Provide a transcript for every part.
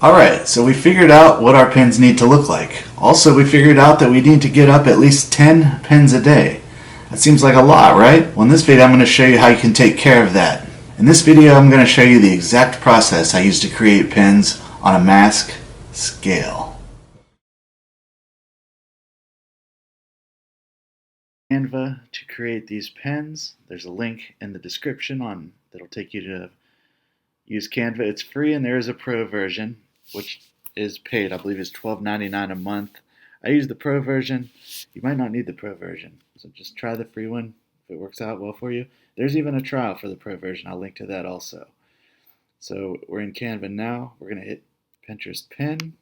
Alright, so we figured out what our pens need to look like. Also, we figured out that we need to get up at least 10 pens a day. That seems like a lot, right? Well, in this video I'm going to show you how you can take care of that. In this video I'm going to show you the exact process I use to create pens on a mask scale. Canva to create these pens. There's a link in the description that'll take you to use Canva. It's free and there is a pro version, which is paid. I believe it's $12.99 a month. I use the pro version. You might not need the pro version, so just try the free one if it works out well for you. There's even a trial for the pro version. I'll link to that also. So we're in Canva now. We're going to hit Pinterest pen.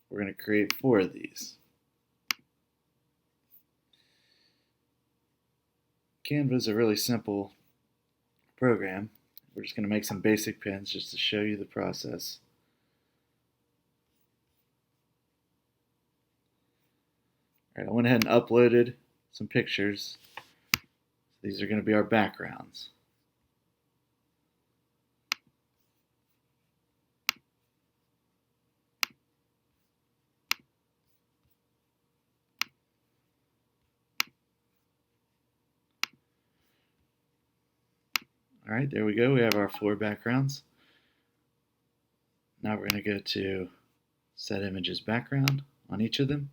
We're going to create 4 of these. Canva is a really simple program. We're just going to make some basic pens just to show you the process. Alright, I went ahead and uploaded some pictures. These are going to be our backgrounds. Alright, there we go. We have our 4 backgrounds. Now we're going to go to Set Images Background on each of them.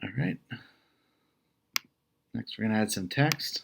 Alright. Next we're going to add some text.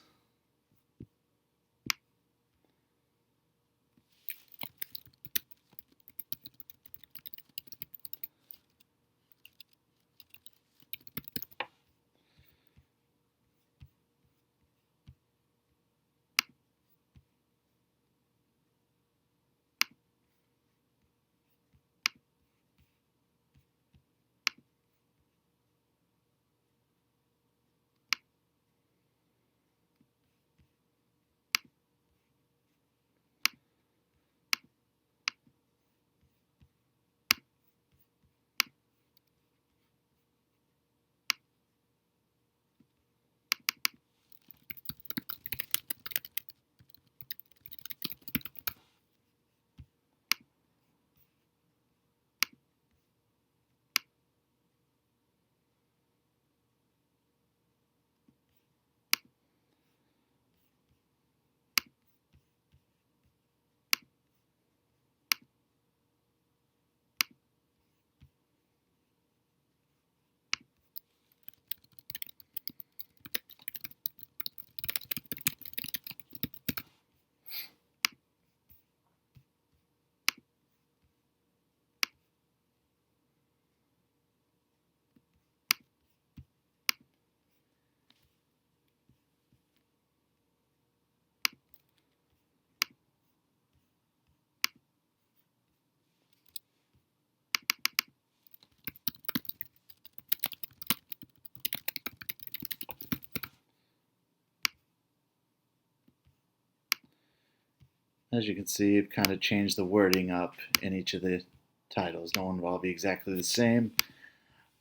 As you can see, I've kind of changed the wording up in each of the titles. No one will all be exactly the same.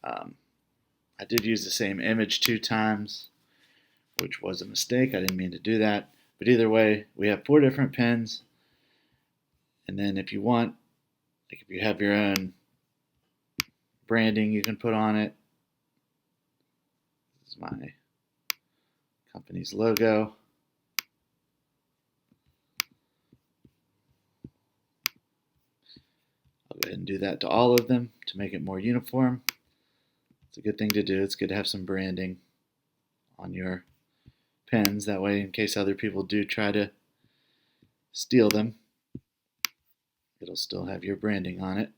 I did use the same image 2 times, which was a mistake. I didn't mean to do that. But either way, we have 4 different pens. And then if you want, like if you have your own branding you can put on it. This is my company's logo. I'll go ahead and do that to all of them to make it more uniform. It's a good thing to do. It's good to have some branding on your pens. That way, in case other people do try to steal them, it'll still have your branding on it.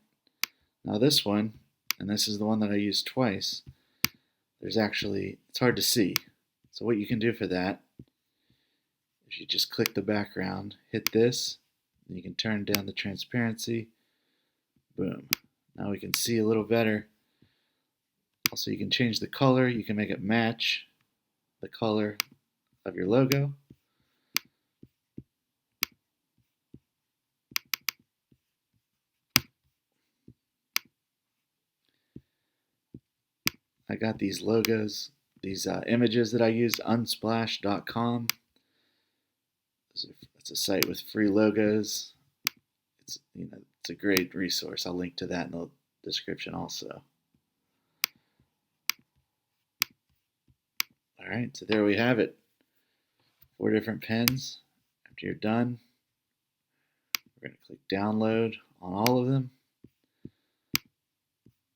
Now this one, and this is the one that I used twice, it's hard to see. So what you can do for that, if you just click the background, hit this, and you can turn down the transparency. Boom. Now we can see a little better. Also, you can change the color. You can make it match the color of your logo. I got these logos, these images that I used, unsplash.com. It's a site with free logos. It's a great resource. I'll link to that in the description also. All right, so there we have it. 4 different pens. After you're done, we're going to click download on all of them.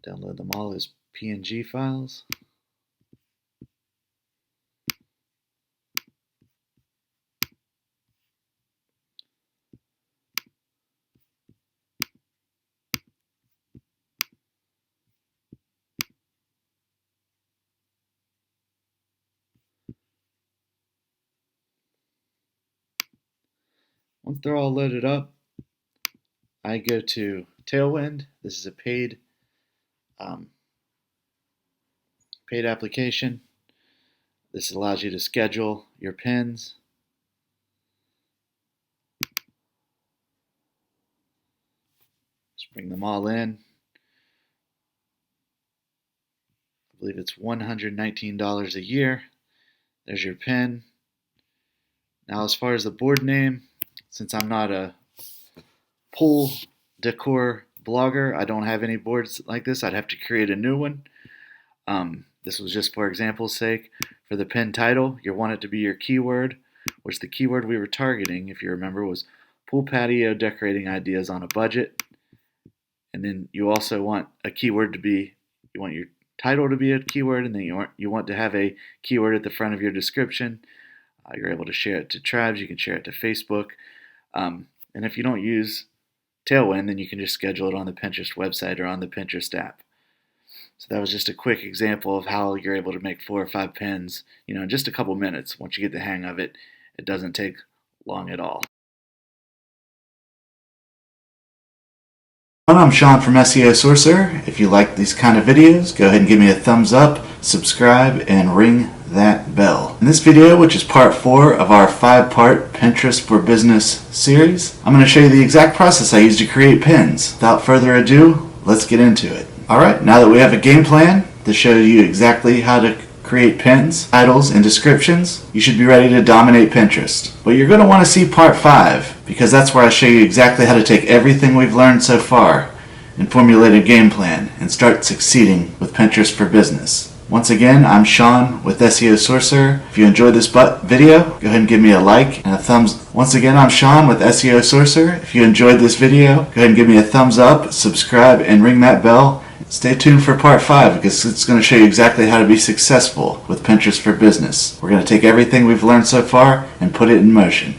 Download them all as PNG files. Once they're all loaded up, I go to Tailwind. This is a paid application. This allows you to schedule your pens. Just bring them all in. I believe it's $119 a year. There's your pen. Now, as far as the board name, since I'm not a pool decor blogger, I don't have any boards like this. I'd have to create a new one. This was just for example's sake. For the pen title, you want it to be your keyword, which the keyword we were targeting, if you remember, was pool patio decorating ideas on a budget. And then you also want a keyword to be, you want your title to be a keyword, and then you want to have a keyword at the front of your description. You're able to share it to tribes. You can share it to Facebook. And if you don't use Tailwind, then you can just schedule it on the Pinterest website or on the Pinterest app. So that was just a quick example of how you're able to make 4 or 5 pens, in just a couple minutes. Once you get the hang of it, it doesn't take long at all. I'm Sean from SEO Sorcerer. If you like these kind of videos, go ahead and give me a thumbs up, subscribe, and ring that bell. In this video, which is part 4 of our 5-part Pinterest for Business series, I'm going to show you the exact process I use to create pins. Without further ado, let's get into it. Alright, now that we have a game plan to show you exactly how to create pins, titles, and descriptions, you should be ready to dominate Pinterest. But you're going to want to see part 5, because that's where I show you exactly how to take everything we've learned so far and formulate a game plan and start succeeding with Pinterest for Business. Once again, I'm Sean with SEO Sorcerer. If you enjoyed this video, go ahead and give me a like and a thumbs. Once again, I'm Sean with SEO Sorcerer. If you enjoyed this video, go ahead and give me a thumbs up, subscribe, and ring that bell. Stay tuned for part 5, because it's going to show you exactly how to be successful with Pinterest for Business. We're going to take everything we've learned so far and put it in motion.